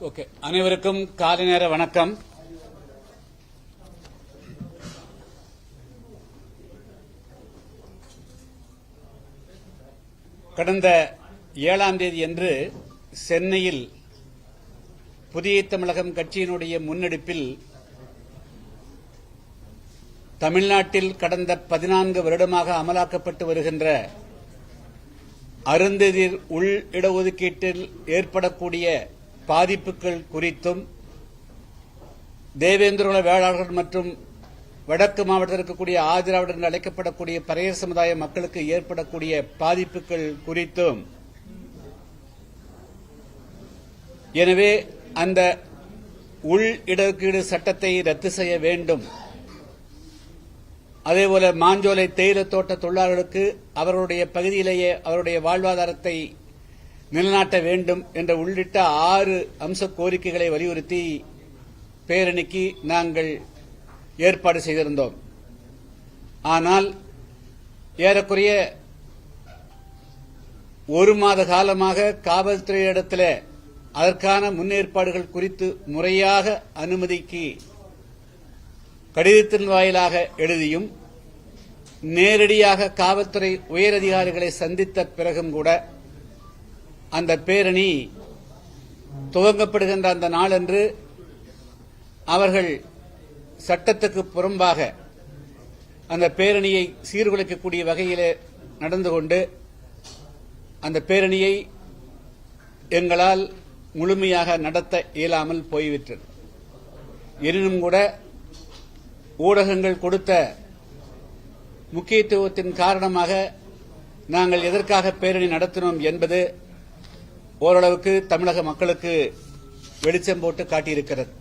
Okay, அனைவருக்கும் காலை நேர வணக்கம். கடந்த 7ஆம் தேதியன்று சென்னையில் புதிய தமிழகம் கட்சியினுடைய முன்னெடுப்பில் தமிழ்நாட்டில் கடந்த 14 வருடமாக அமலாக்கப்பட்டு வருகின்ற அருந்ததியர் உள் இடஒதுக்கீட்டில் ஏற்படக்கூடிய பாதிப்புகள் குறித்தும் தேவேந்திரகுல வேளாளர்கள் மற்றும் வடக்கு மாவட்டத்தில் இருக்கக்கூடிய ஆதிராவிடர் என்று அழைக்கப்படக்கூடிய பறையர் சமுதாய மக்களுக்கு ஏற்படக்கூடிய பாதிப்புகள் குறித்தும், எனவே அந்த உள் இடஒதுக்கீடு சட்டத்தை ரத்து செய்ய வேண்டும், அதேபோல மாஞ்சோலை தேயிலை தோட்ட தொழிலாளர்களுக்கு அவர்களுடைய பகுதியிலேயே அவருடைய வாழ்வாதாரத்தை நிலைநாட்ட வேண்டும் என்ற உள்ளிட்ட 6 அம்ச கோரிக்கைகளை வலியுறுத்தி பேரணிக்கு நாங்கள் ஏற்பாடு செய்திருந்தோம். ஆனால் ஏறக்குறைய 1 மாத காலமாக காவல்துறையிடத்தில் அதற்கான முன்னேற்பாடுகள் குறித்து முறையாக அனுமதிக்கு கடிதத்தின் வாயிலாக எழுதியும் நேரடியாக காவல்துறை உயரதிகாரிகளை சந்தித்த பிறகும் கூட அந்த பேரணி துவங்கப்படுகின்ற அந்த நாளன்று அவர்கள் சட்டத்துக்கு புறம்பாக அந்த பேரணியை சீர்குலைக்கக்கூடிய வகையிலே நடந்து கொண்டு அந்த பேரணியை எங்களால் முழுமையாக நடத்த இயலாமல் போய்விட்டது. எனினும் கூட ஊடகங்கள் கொடுத்த முக்கியத்துவத்தின் காரணமாக நாங்கள் எதற்காக பேரணி நடத்தினோம் என்பது ஓரளவுக்கு தமிழக மக்களுக்கு வெளிச்சம் போட்டு காட்டியிருக்கிறது.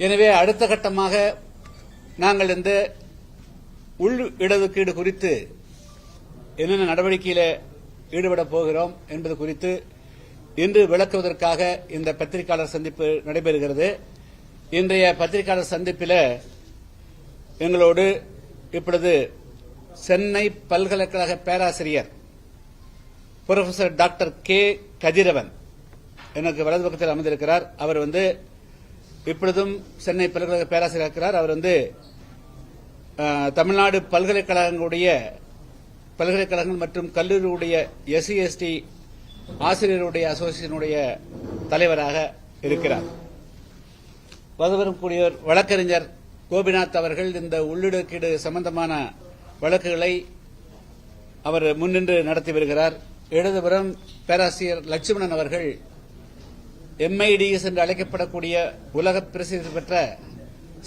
எனவே அடுத்த கட்டமாக நாங்கள் இந்த உள் இடஒதுக்கீடு குறித்து என்னென்ன நடவடிக்கையில் ஈடுபடப் போகிறோம் என்பது குறித்து இன்று விளக்குவதற்காக இந்த பத்திரிகையாளர் சந்திப்பு நடைபெறுகிறது. இன்றைய பத்திரிகையாளர் சந்திப்பில் எங்களோடு இப்பொழுது சென்னை பல்கலைக்கழக பேராசிரியர் புரொஃபசர் டாக்டர் கே கதிரவன் எனக்கு வலது பக்கத்தில் அமர்ந்திருக்கிறார். அவர் இப்பொழுதும் சென்னை பல்கலைக்கழக பேராசிரியர் இருக்கிறார். அவர் தமிழ்நாடு பல்கலைக்கழகங்கள் மற்றும் கல்லூரியுடைய எஸ்சி எஸ்டி ஆசிரியருடைய அசோசியேஷனுடைய தலைவராக இருக்கிறார். வருவரும் கூடியவர் வழக்கறிஞர் கோபிநாத் அவர்கள் இந்த உள்ளிடக்கீடு சம்பந்தமான வழக்குகளை அவர் முன்னின்று நடத்தி வருகிறார். இடதுபுறம் பேராசிரியர் லட்சுமணன் அவர்கள் MIDS என்று அழைக்கப்படக்கூடிய உலக பிரசித்தி பெற்ற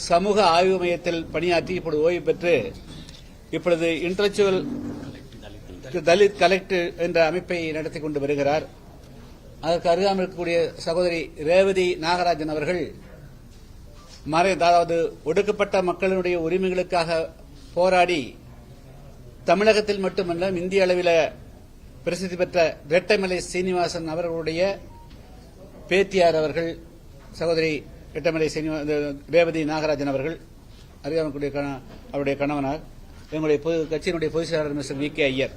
சமூக ஆய்வு மையத்தில் பணியாற்றி இப்பொழுது ஓய்வு பெற்று இப்பொழுது இன்டலெக்சுவல் தலித் கலெக்டிவ் என்ற அமைப்பை நடத்தி கொண்டு வருகிறார். அதற்கு அருகாமல் இருக்கக்கூடிய சகோதரி ரேவதி நாகராஜன் அவர்கள் அதாவது ஒடுக்கப்பட்ட மக்களுடைய உரிமைகளுக்காக போராடி தமிழகத்தில் மட்டுமல்ல இந்திய அளவில் பிரசித்தி பெற்ற ரெட்டைமலை சீனிவாசன் அவர்களுடைய பேத்தியார் அவர்கள் சகோதரி ரெட்டைமலை ரேவதி நாகராஜன் அவர்கள் அறியாமக்கூடிய அவருடைய கணவனார் எங்களுடைய கட்சியினுடைய பொதுச் செயலாளர் மிஸ்டர் VK ஐயர்.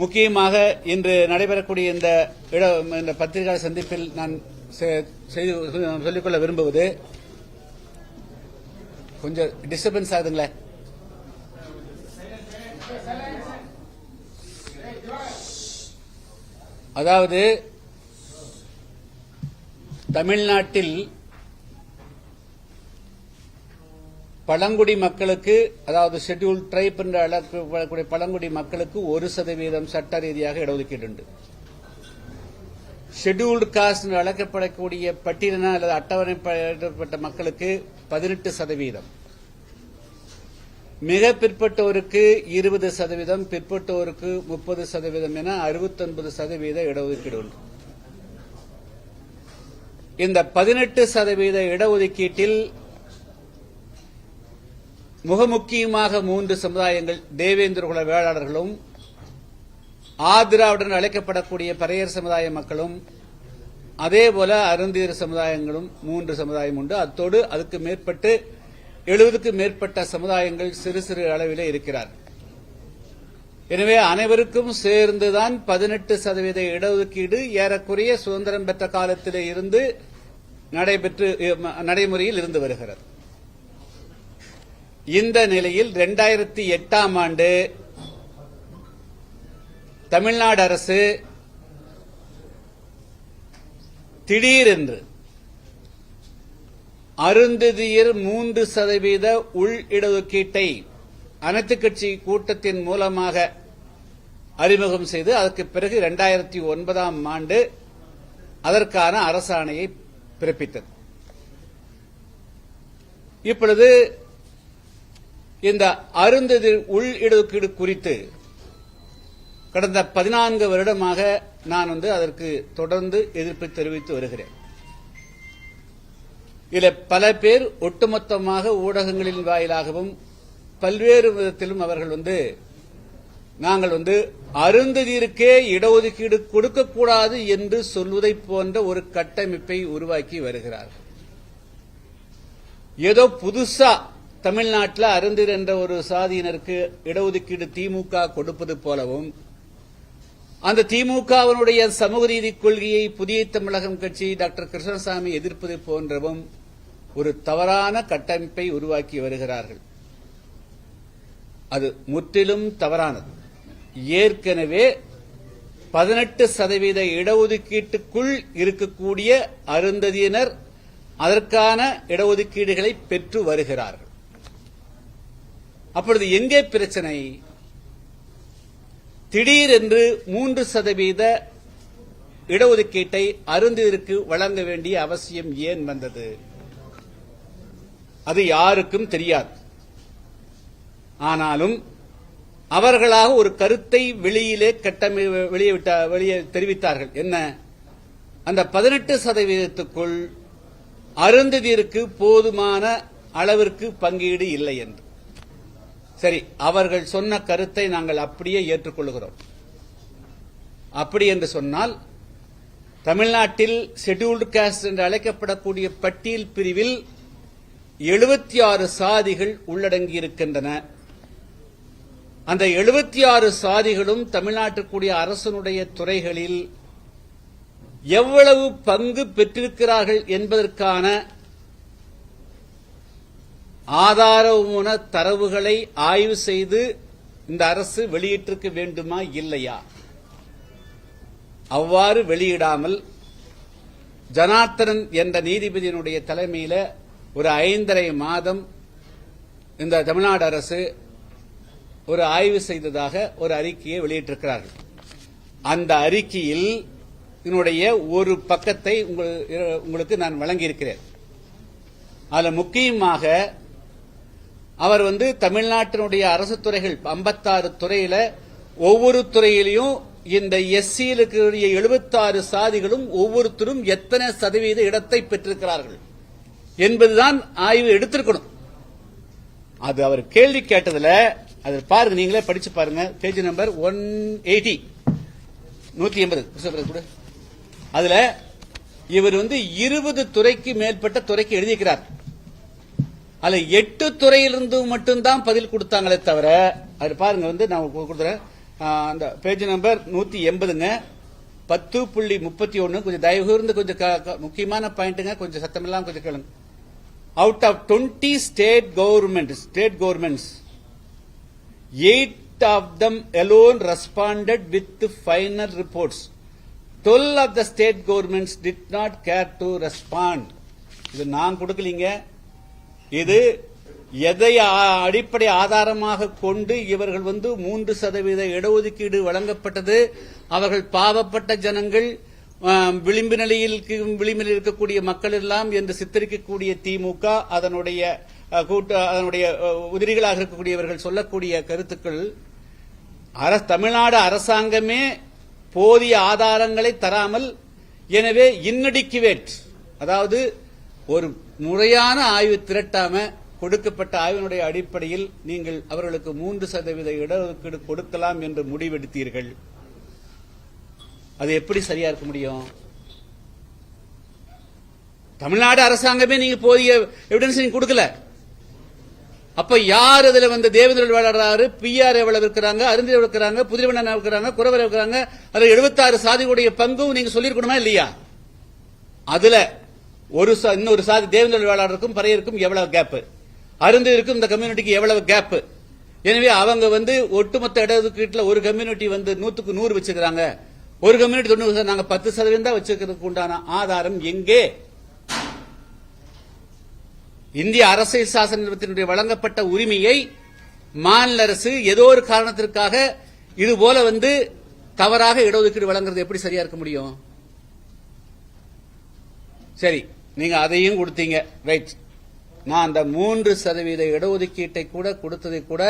முக்கியமாக இன்று நடைபெறக்கூடிய இந்த பத்திரிகையாளர் சந்திப்பில் நான் சொல்லிக்கொள்ள விரும்புவது, கொஞ்சம் டிஸ்டர்பன்ஸ் ஆகுதுங்களே. அதாவது தமிழ்நாட்டில் பழங்குடி மக்களுக்கு, அதாவது ஷெட்யூல்ட் ட்ரைப் என்று அழைக்கக்கூடிய பழங்குடி மக்களுக்கு 1% சட்ட ரீதியாக இடஒதுக்கீடு உண்டு. ஷெட்யூல்டு காஸ்ட் என்று அழைக்கப்படக்கூடிய பட்டியலின அல்லது அட்டவணைப்பட்ட மக்களுக்கு 18%, மிக பிற்பட்டோருக்கு 20%, பிற்பட்டோருக்கு 30% என 69% இடஒதுக்கீடு உண்டு. இந்த 18% இடஒதுக்கீட்டில் முக்கியமாக 3 சமுதாயங்கள், தேவேந்திரகுல வேளாளர்களும் ஆதிராவிடர் அழைக்கப்படக்கூடிய பறையர் சமுதாய மக்களும் அதேபோல அருந்தியர் சமுதாயங்களும் 3 சமுதாயம் உண்டு. அத்தோடு அதுக்கு மேற்பட்டு 70க்கும் மேற்பட்ட சமுதாயங்கள் சிறு சிறு அளவிலே இருக்கிறார். எனவே அனைவருக்கும் சேர்ந்துதான் 18% இடஒதுக்கீடு ஏறக்குறைய சுதந்திரம் பெற்ற காலத்திலே இருந்து நடைமுறையில் இருந்து வருகிறது. இந்த நிலையில் 2008ஆம் ஆண்டு தமிழ்நாடு அரசு திடீரென்று அருந்ததியர் 3% உள் இடஒதுக்கீட்டை அனைத்துக் கட்சி கூட்டத்தின் மூலமாக அறிமுகம் செய்து அதற்கு பிறகு 2009ஆம் ஆண்டு அதற்கான அரசாணையை பிறப்பித்தது. இப்பொழுது இந்த அருந்ததியர் உள் இடஒதுக்கீடு குறித்து கடந்த 14 வருடமாக நான் அதற்கு தொடர்ந்து எதிர்ப்பை தெரிவித்து வருகிறேன். இதில் பல பேர் ஒட்டுமொத்தமாக ஊடகங்களின் வாயிலாகவும் பல்வேறு விதத்திலும் அவர்கள் நாங்கள் அருந்ததியருக்கே இடஒதுக்கீடு கொடுக்கக்கூடாது என்று சொல்வதை போன்ற ஒரு கட்டமைப்பை உருவாக்கி வருகிறார்கள். ஏதோ புதுசா தமிழ்நாட்டில் அருந்ததியர் என்ற ஒரு சாதியினருக்கு இடஒதுக்கீடு திமுக கொடுப்பது போலவும் அந்த திமுகவினுடைய சமூக நீதி கொள்கையை புதிய தமிழகம் கட்சி டாக்டர் கிருஷ்ணசாமி எதிர்ப்பது போன்றவும் ஒரு தவறான கட்டமைப்பை உருவாக்கி வருகிறார்கள். அது முற்றிலும் தவறானது. ஏற்கனவே 18% இடஒதுக்கீட்டுக்குள் இருக்கக்கூடிய அருந்ததியினர் அதற்கான இடஒதுக்கீடுகளை பெற்று வருகிறார்கள். அப்பொழுது எங்கே பிரச்சனை? திடீரென்று 3% இடஒதுக்கீட்டை அருந்ததியருக்கு வழங்க வேண்டிய அவசியம் ஏன் வந்தது? அது யாருக்கும் தெரியாது. ஆனாலும் அவர்களாக ஒரு கருத்தை வெளியே தெரிவித்தார்கள். என்ன? அந்த 18%க்குள் அருந்ததியருக்கு போதுமான அளவிற்கு பங்கீடு இல்லை என்று. சரி, அவர்கள் சொன்ன கருத்தை நாங்கள் அப்படியே ஏற்றுக்கொள்கிறோம். அப்படி என்று சொன்னால் தமிழ்நாட்டில் ஷெட்யூல்டு காஸ்ட் என்று அழைக்கப்படக்கூடிய பட்டியல் பிரிவில் 76 சாதிகள் உள்ளடங்கியிருக்கின்றன. அந்த 76 சாதிகளும் தமிழ்நாட்டுக்குரிய அரசனுடைய துறைகளில் எவ்வளவு பங்கு பெற்றிருக்கிறார்கள் என்பதற்கான ஆதாரமான தரவுகளை ஆய்வு செய்து இந்த அரசு வெளியிட்டிருக்க வேண்டுமா இல்லையா? அவ்வாறு வெளியிடாமல் ஜனார்த்தனன் என்ற நீதிபதியினுடைய தலைமையில் ஒரு 5.5 மாதம் இந்த தமிழ்நாடு அரசு ஒரு ஆய்வு செய்ததாக ஒரு அறிக்கையை வெளியிட்டிருக்கிறார்கள். அந்த அறிக்கையில் இதனுடைய ஒரு பக்கத்தை உங்களுக்கு நான் வழங்கியிருக்கிறேன். அதில் முக்கியமாக அவர் தமிழ்நாட்டினுடைய அரசு துறைகள் 56 துறையில ஒவ்வொரு துறையிலையும் இந்த எஸ்சியில் இருக்கக்கூடிய 76 சாதிகளும் ஒவ்வொருத்தரும் எத்தனை சதவீத இடத்தை பெற்றிருக்கிறார்கள் என்பதுதான் ஆய்வு எடுத்திருக்கணும். அது அவர் கேள்வி கேட்டதுல அது பாருங்க, நீங்களே படிச்சு பாருங்க. பேஜ் நம்பர் 180 180 அதுல இவர் 20 துறைக்கு மேற்பட்ட துறைக்கு எழுதியிருக்கிறார். அதுல 8 துறையிலிருந்து மட்டும்தான் பதில் கொடுத்தாங்களே தவிர, அது பாருங்க நான் கொடுத்துறேன். அந்த பேஜ் நம்பர் 180ங்க 10.31. கொஞ்சம் தயவு கூர்ந்து கொஞ்சம் முக்கியமான பாயிண்ட்டுங்க, கொஞ்சம் சத்தமெல்லாம் கொஞ்சம் கேளுங்க. Out of 20 state governments, 8 of them alone responded with the final reports. 12 of the state governments did not care to respond. இது நான் கொடுக்கலீங்க. இது எதை அடிப்படை ஆதாரமாக கொண்டு இவர்கள் 3% இடஒதுக்கீடு வழங்கப்பட்டது, அவர்கள் பாவப்பட்ட ஜனங்கள், விளிம்பு நிலையில் இருக்கக்கூடிய மக்கள் எல்லாம் என்று சித்தரிக்கக்கூடிய திமுக, அதனுடைய உதிரிகளாக இருக்கக்கூடியவர்கள் சொல்லக்கூடிய கருத்துக்கள் தமிழ்நாடு அரசாங்கமே போதிய ஆதாரங்களை தராமல், எனவே இன்அடிக்குவேட், அதாவது ஒரு முறையான ஆய்வு திரட்டாம கொடுக்கப்பட்ட ஆய்வினுடைய அடிப்படையில் நீங்கள் அவர்களுக்கு 3% இடஒதுக்கீடு கொடுக்கலாம் என்று முடிவெடுத்தீர்கள். அது எப்படி சரியா இருக்க முடியும்? தமிழ்நாடு அரசாங்கமே நீங்க போதிய எவிடன்ஸ் நீங்க கொடுக்கல. அப்ப யார் இதுல வந்து தேவேந்திர வேளாளர் பிஆர் எவ்வளவு இருக்கிறாங்க, அருந்தி இருக்கிறாங்க, புதிரவண்ணன் இருக்கிறாங்க, குறவர் இருக்கிறாங்க, அதுல 76 சாதிகளுடைய பங்கும் நீங்க சொல்லிருக்கணுமா இல்லையா? அதுல இன்னொரு சாதி தேவேந்திர வேளாளருக்கும் பறையருக்கும் எவ்வளவு கேப், அருந்திருக்கும் இந்த கம்யூனிட்டிக்கு எவ்வளவு கேப். எனவே அவங்க வந்து ஒட்டுமொத்த இடஒதுக்கீட்டுல ஒரு கம்யூனிட்டி வந்து 100க்கு 100 வச்சுக்கிறாங்க, ஒரு கம்யூனிட்டி 90%, நாங்க 10% தான் வச்சுக்கிறதுக்கு உண்டான ஆதாரம் எங்கே? இந்திய அரசியல் சாசனத்தினுடைய வழங்கப்பட்ட உரிமையை மாநில அரசு ஏதோ ஒரு காரணத்திற்காக இது போல வந்து தவறாக இடஒதுக்கீடு வழங்குறது எப்படி சரியா இருக்க முடியும்? சரி, நீங்க அதையும் கொடுத்தீங்க, ரைட். நான் அந்த 3% இடஒதுக்கீட்டை கூட கொடுத்ததை கூட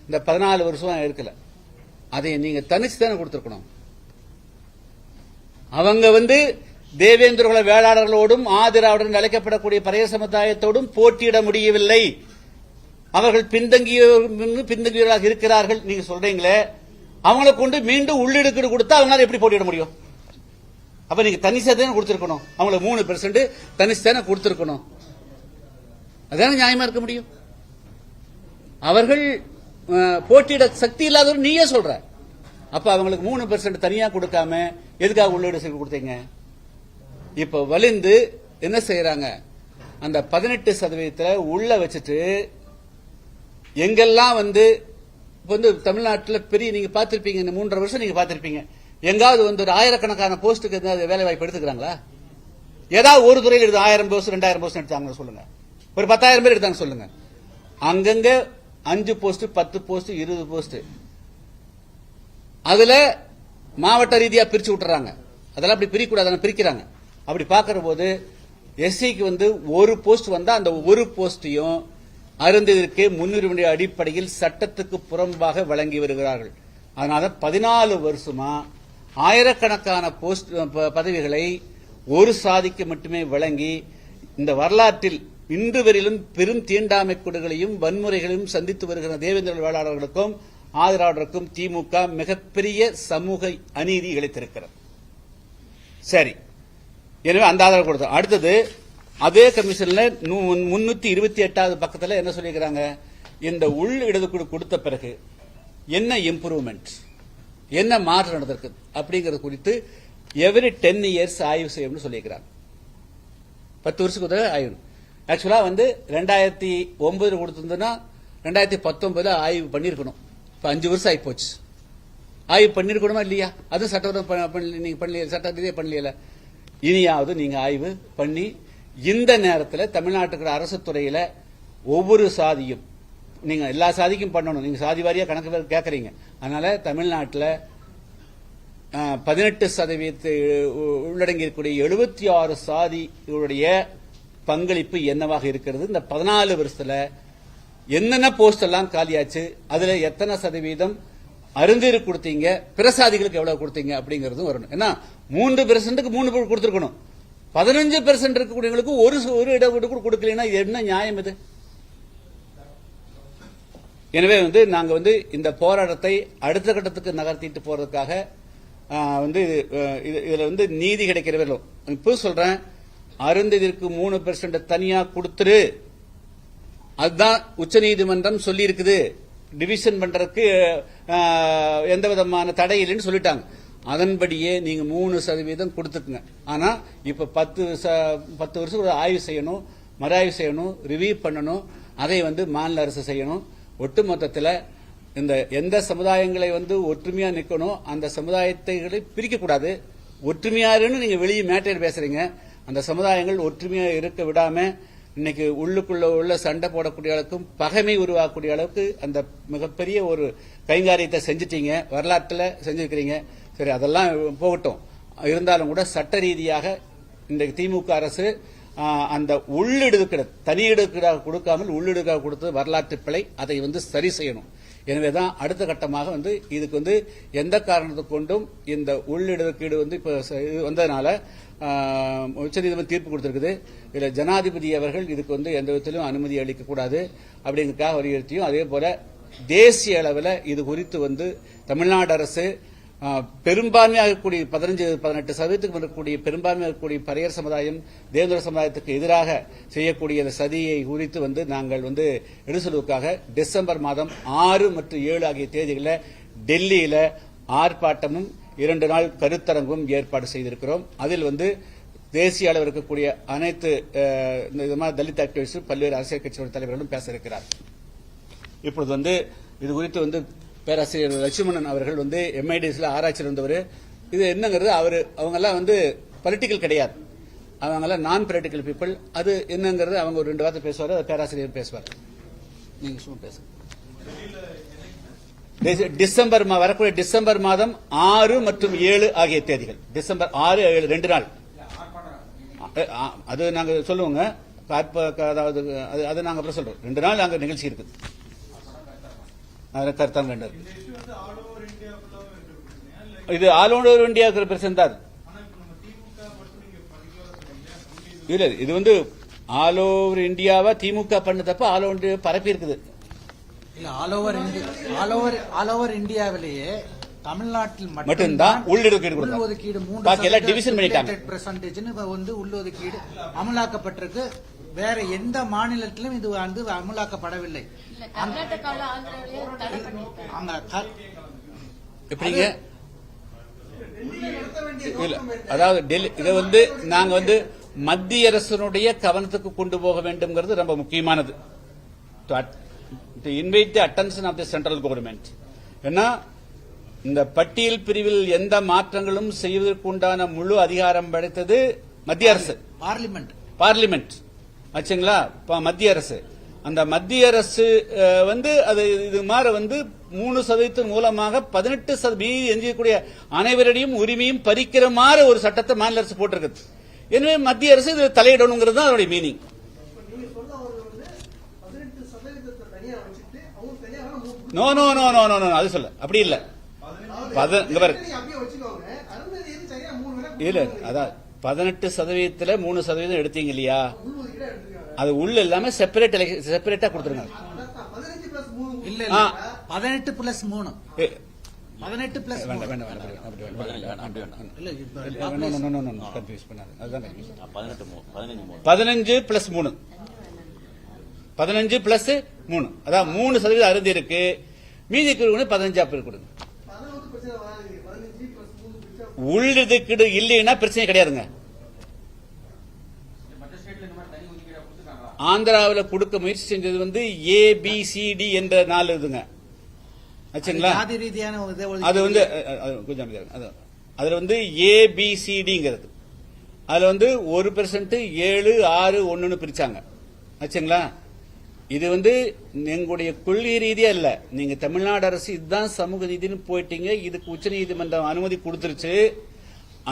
இந்த 14 வருஷம் இருக்கல. அதை நீங்க தனிச்சு தானே கொடுத்திருக்கணும். அவங்க வந்து தேவேந்திரகுல வேளாளர்களோடும் ஆதிராவுடன் அழைக்கப்படக்கூடிய பறையர் சமுதாயத்தோடும் போட்டியிட முடியவில்லை. அவர்கள் பின்தங்கியவர்களாக இருக்கிறார்கள் நீங்க சொல்றீங்களே, அவங்களை கொண்டு மீண்டும் உள்ளிடுக்கீடு கொடுத்தா அவங்களால எப்படி போட்டியிட முடியும்? அப்ப நீங்க தனிச்சா தானே கொடுத்திருக்கணும். அவங்களுக்கு 3% தனிச்சு தானே கொடுத்திருக்கணும். அதான நியாயமா இருக்க முடியும். அவர்கள் போட்டியிட சக்தி இல்லாதவர் நீயே சொல்ற. அப்ப அவங்களுக்கு 3% தனியா கொடுக்காம எதுக்காக உள்ளீடு கொடுத்தீங்க? இப்ப வலிந்து என்ன செய்யறாங்க, அந்த 18% உள்ள வச்சுட்டு எங்கெல்லாம் வந்து தமிழ்நாட்டில் பெரிய நீங்க பார்த்திருப்பீங்க, இந்த 3.5 வருஷம் நீங்க பார்த்திருப்பீங்க, எங்காவது வந்து ஒரு ஆயிரக்கணக்கான போஸ்டுக்கு வேலை வாய்ப்பு எடுத்துக்கிறாங்களா? ஏதாவது ஒரு துறையில் எடுத்து 1000 போஸ்ட் 2000 போஸ்ட் எடுத்தாங்க சொல்லுங்க, ஒரு 10,000 பேர் எடுத்தாங்க சொல்லுங்க. அங்கங்க 5 போஸ்ட் 10 போஸ்ட் 20 போஸ்ட், அதுல மாவட்ட ரீதியா பிரிச்சு விட்டுறாங்க. அதெல்லாம் அப்படி பிரிக்கூடாது, பிரிக்கிறாங்க. அப்படி பார்க்கிற போது எஸ்சிக்கு வந்து ஒரு போஸ்ட் வந்தா அந்த ஒரு போஸ்டையும் அருந்ததிற்கு முன்னுரிமை அடிப்படையில் சட்டத்துக்கு புறம்பாக வழங்கி வருகிறார்கள். அதனால 14 வருஷமா ஆயிரக்கணக்கான போஸ்ட் பதவிகளை ஒரு சாதிக்கு மட்டுமே வழங்கி இந்த வரலாற்றில் இன்று வரையிலும் பெரும் தீண்டாமை கொடுகளையும் வன்முறைகளையும் சந்தித்து வருகிற தேவேந்திர வேளாளர்களுக்கும் ஆதரவாளருக்கும் திமுக மிகப்பெரிய சமூக அநீதி இழைத்திருக்கிறது. சரி, எனவே அந்த ஆதரவு கொடுத்தோம். அடுத்தது அதே கமிஷன்ல 328வது பக்கத்தில் என்ன சொல்லியிருக்கிறாங்க, இந்த உள் இடஒதுக்கீடு கொடுத்த பிறகு என்ன இம்ப்ரூவ்மெண்ட், என்ன மாற்றம் நடந்திருக்கு அப்படிங்கறது குறித்து எவரி 10 இயர்ஸ் ஆய்வு செய்யணும்னு சொல்லியிருக்கிறாங்க. 10 வருஷத்துக்கு ஆய்வு. ஆக்சுவலா வந்து 2009 கொடுத்திருந்ததுன்னா 2019 ஆய்வு பண்ணிருக்கணும். இப்ப 5 வருஷம் ஆகி போச்சு. ஆய்வு பண்ணிருக்கணுமா இல்லையா? அது சட்டவிரோதம் நீங்க பண்ணல, சட்ட ரீதியாக பண்ணல. இனியாவது நீங்க ஆய்வு பண்ணி இந்த நேரத்தில் தமிழ்நாட்டுக்கு அரசு துறையில ஒவ்வொரு சாதியும் நீங்க எல்லா சாதிக்கும் பண்ணணும். நீங்க சாதி வாரியா கணக்கு கேட்கறீங்க. அதனால தமிழ்நாட்டில் 18% உள்ளடங்கி இருக்கக்கூடிய 76 சாதிகளுடைய பங்களிப்பு என்னவாக இருக்கிறது, இந்த 14 வருஷத்துல என்னென்ன போஸ்ட் எல்லாம் காலியாச்சு, அதுல எத்தனை சதவீதம் அருந்தீர் கொடுத்தீங்க, பிரசாதிகளுக்கு எவ்வளவு கொடுத்தீங்க அப்படிங்கறதும் வரணும். ஏன்னா 3%க்கு 3 கொடுத்திருக்கணும். 15% இருக்கக்கூடியவங்களுக்கு ஒரு இடஒதுக்கீடு கொடுக்கலன்னா என்ன நியாயம் இது? எனவே வந்து நாங்க வந்து இந்த போராட்டத்தை அடுத்த கட்டத்துக்கு நகர்த்திட்டு போறதுக்காக வந்து இதுல வந்து நீதி கிடைக்கிறவர்களோ இப்போ சொல்றேன், அருந்ததிற்கு 3% தனியா கொடுத்துரு, அதுதான் உச்சநீதிமன்றம் சொல்லி இருக்குது. டிவிஷன் பண்றதுக்கு எந்த விதமான தடை இல்லைன்னு சொல்லிட்டாங்க. அதன்படியே நீங்க 3% கொடுத்துக்குங்க. ஆனா இப்ப 10 வருஷம் ஆய்வு செய்யணும், மறுஆய்வு செய்யணும், ரிவ்யூ பண்ணணும். அதை வந்து மாநில அரசு செய்யணும். ஒட்டுமொத்தத்தில் இந்த எந்த சமுதாயங்களை வந்து ஒற்றுமையா நிக்கணும், அந்த சமுதாயத்தை பிரிக்க கூடாது. ஒற்றுமையாருன்னு நீங்க வெளியே மேட்டர் பேசுறீங்க. அந்த சமுதாயங்கள் ஒற்றுமையா இருக்க விடாம இன்னைக்கு உள்ளுக்குள்ள உள்ள சண்டை போடக்கூடிய அளவுக்கும் பகைமை உருவாக்கக்கூடிய அளவுக்கு அந்த மிகப்பெரிய ஒரு கைங்காரியத்தை செஞ்சிட்டீங்க, வரலாற்றில் செஞ்சிருக்கிறீங்க. சரி, அதெல்லாம் போகட்டும். இருந்தாலும் கூட சட்ட ரீதியாக இன்றைக்கு திமுக அரசு அந்த உள்ளிடுக்கிற தனி இடஒதுக்கீடாக கொடுக்காமல் உள்ளிடுக்காக கொடுத்தது வரலாற்று பிழை. அதை வந்து சரி செய்யணும். எனவேதான் அடுத்த கட்டமாக வந்து இதுக்கு வந்து எந்த காரணத்தை கொண்டும் இந்த உள்ளிடஒதுக்கீடு வந்து இப்ப வந்ததுனால உச்சநீதிமன்றம் தீர்ப்பு கொடுத்திருக்குது. இதுல ஜனாதிபதி அவர்கள் இதுக்கு வந்து எந்த விதத்திலும் அனுமதி அளிக்கக்கூடாது அப்படிங்கிறதுக்காக வலியுறுத்தியும், அதே போல தேசிய அளவில் இது குறித்து வந்து தமிழ்நாடு அரசு பெரும்பான்மையாக இருக்கக்கூடிய 18% இருக்கக்கூடிய பெரும்பான்மையாக இருக்கக்கூடிய பரையர் சமுதாயம் தேவேந்திர சமுதாயத்துக்கு எதிராக செய்யக்கூடிய சதியை குறித்து நாங்கள் எடுசலுக்காக டிசம்பர் மாதம் 6 மற்றும் 7 ஆகிய தேதிகளில் டெல்லியில ஆர்ப்பாட்டமும் 2 நாள் கருத்தரங்கும் ஏற்பாடு செய்திருக்கிறோம். அதில் தேசிய அளவில் இருக்கக்கூடிய அனைத்து தலித் ஆக்டிவிஸ்டும் பல்வேறு அரசியல் கட்சியோட தலைவர்களும் பேச இருக்கிறார். இப்பொழுது இது குறித்து பேராசிரியர் லட்சுமணன் அவர்கள் MIDSல ஆராய்ச்சியில் இருந்தவர். இது என்னங்கிறது அவங்க எல்லாம் பொலிட்டிக்கல் கிடையாது, அவங்க எல்லாம் நான் பொலிட்டிக்கல் பீப்புள். அது என்னங்கிறது அவங்க ஒரு 2 வார்த்தை பேசுவார், பேராசிரியர் பேசுவார். நீங்க சும்மா பேசுங்க. வரக்கூடிய டிசம்பர் மாதம் 6 மற்றும் 7 ஆகிய தேதிகள், டிசம்பர் 6, 7 2 நாள். அது நாங்க சொல்லுவோங்க, அதாவது அது நாங்க அப்புறம் சொல்றோம். 2 நாள் நாங்க நிகழ்ச்சி இருக்குது. கருத்தம் வேண்டது இது ஆல் ஓவர் இந்தியாவுக்கு பிரச்சனை. இல்ல இது ஆல் ஓவர் இந்தியாவா திமுக பண்ண தப்ப ஆல் ஓவர் பரப்பி இருக்குது. இல்ல ஆல் ஓவர் இந்தியாவிலேயே தமிழ்நாட்டில் மட்டும்தான் உள்ளொதுக்கீடு டிவிஷன் பண்ணிட்டாங்க. உள்ளொதுக்கீடு அமலாக்கப்பட்டிருக்கு. வேற எந்த மாநிலத்திலும் இது அமலாக்கப்படவில்லை. எப்படிங்க? இல்ல, அதாவது டெல்லி இதை நாங்க மத்திய அரசனுடைய கவனத்துக்கு கொண்டு போக வேண்டும்ங்கிறது ரொம்ப முக்கியமானது. Invite the attention of the central government. ஏன்னா இந்த பட்டியல் பிரிவில் எந்த மாற்றங்களும் செய்வதற்கு உண்டான முழு அதிகாரம் படைத்தது மத்திய அரசு, பார்லிமெண்ட் ஆச்சுங்களா. மத்திய அரசு, அந்த மத்திய அரசு அது இது மாதிரி 3% மூலமாக 18% எஞ்சியக்கூடிய அனைவருடையும் உரிமையும் பறிக்கிற மாதிரி ஒரு சட்டத்தை மாநில அரசு போட்டிருக்கு. எனவே மத்திய அரசு இது தலையிடணுங்கிறது தான் அதோட meaning. No no no no no no அது சொல்ல அப்படி இல்ல. இல்ல, அதான் 18% 3% எடுத்தீங்க இல்லையா, அது உள்ள எல்லாமே செப்பரேட்டா கொடுத்துருங்க. இல்ல 18 பிளஸ் 3 18 பிளஸ் 15 பிளஸ் 3 15 பிளஸ் 3 அதான் 3% அருந்தி இருக்கு. மீதி 15 கொடுங்க. உள்ளுதுக்கீடு இல்லைன்னா பிரச்சனை கிடையாதுங்க. ஆந்திராவில் கொடுக்க முயற்சி செஞ்சது ABCD என்ற 4 இதுங்க ஆச்சுங்களா. அது கொஞ்சம் அதுல ABCDங்கிறது அதுல 1% 7, 6, 1 பிரிச்சாங்க ஆச்சுங்களா. இது எங்களுடைய கொள்கை ரீதியா இல்ல. நீங்க தமிழ்நாடு அரசு இதுதான் சமூக நீதினு போயிட்டீங்க. இதுக்கு உச்ச நீதிமன்றம் அனுமதி கொடுத்துருச்சு.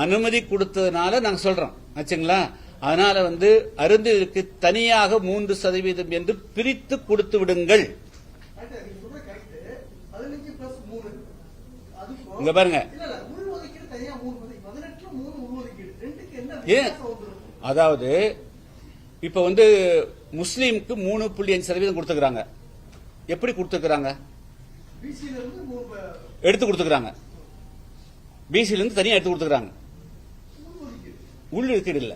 அனுமதி கொடுத்ததுனால நாங்க சொல்றோம் ஆச்சுங்களா. அதனால அருந்திற்கு தனியாக 3% என்று பிரித்து கொடுத்து விடுங்கள். இங்க பாருங்க, அதாவது இப்ப முஸ்லீமுக்கு 3.5% கொடுத்துக்கிறாங்க. எப்படி கொடுத்துக்கிறாங்க? எடுத்து கொடுத்துக்கிறாங்க. பிசில இருந்து தனியா எடுத்து கொடுத்துக்கிறாங்க. உள்ளொதுக்கீடு இல்ல,